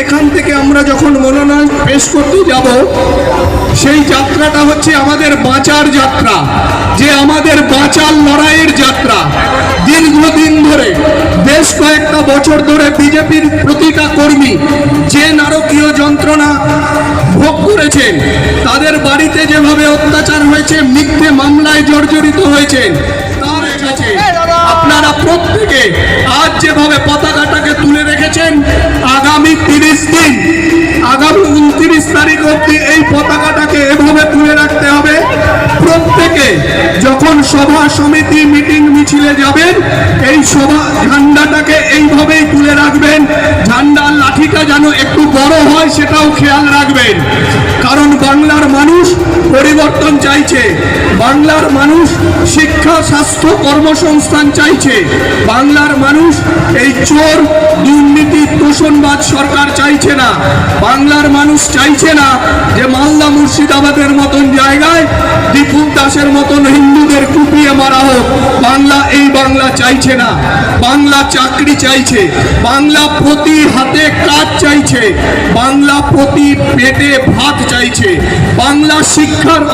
এখান থেকে আমরা যখন মনোনয়ন পেশ করতে যাব, সেই যাত্রাটা হচ্ছে আমাদের বাঁচার যাত্রা, যে আমাদের বাঁচার লড়াইয়ের যাত্রা। দীর্ঘদিন ধরে, বেশ কয়েকটা বছর ধরে বিজেপির প্রতিটা কর্মী যে নারকীয় যন্ত্রণা ভোগ করেছেন, তাদের বাড়িতে যেভাবে অত্যাচার হয়েছে, মিথ্যে মামলায় জর্জরিত হয়েছেন, তার কাছে আপনারা প্রত্যেকে আজ যেভাবে পতাকাটাকে তুলে রেখেছেন, আগামী 30 দিন, আগামী 29 তারিখ অবধি এই পতাকাটাকে এভাবে তুলে রাখতে হবে। প্রত্যেকে যখন সভা সমিতি মিটিং মিছিলে যাবেন, এই সভা ঝান্ডাটাকে এইভাবেই তুলে রাখবেন। ঝান্ডার লাঠিটা যেন একটু বড় হয় সেটাও খেয়াল রাখবেন, কারণ বাংলার মানুষ পরিবর্তন চাইছে। বাংলার মানুষ শিক্ষা, স্বাস্থ্য, কর্মসংস্থান চাইছে। বাংলার মানুষ এই চোর, দুর্নীতি, তোষণবাজ সরকার চাইছে না। বাংলার মানুষ চাইছে না যে মালদা মুর্শিদাবাদের মতন জায়গায় দীপু দাসের মতন হিন্দুদের কুপিয়ে মারা হোক। বাংলা এই বাংলা চাইছে না। বাংলা চাকরি চাইছে, বাংলা প্রতি হাতে কাজ চাইছে, বাংলা প্রতি পেটে ভাত চাইছে, বাংলা শিক্ষার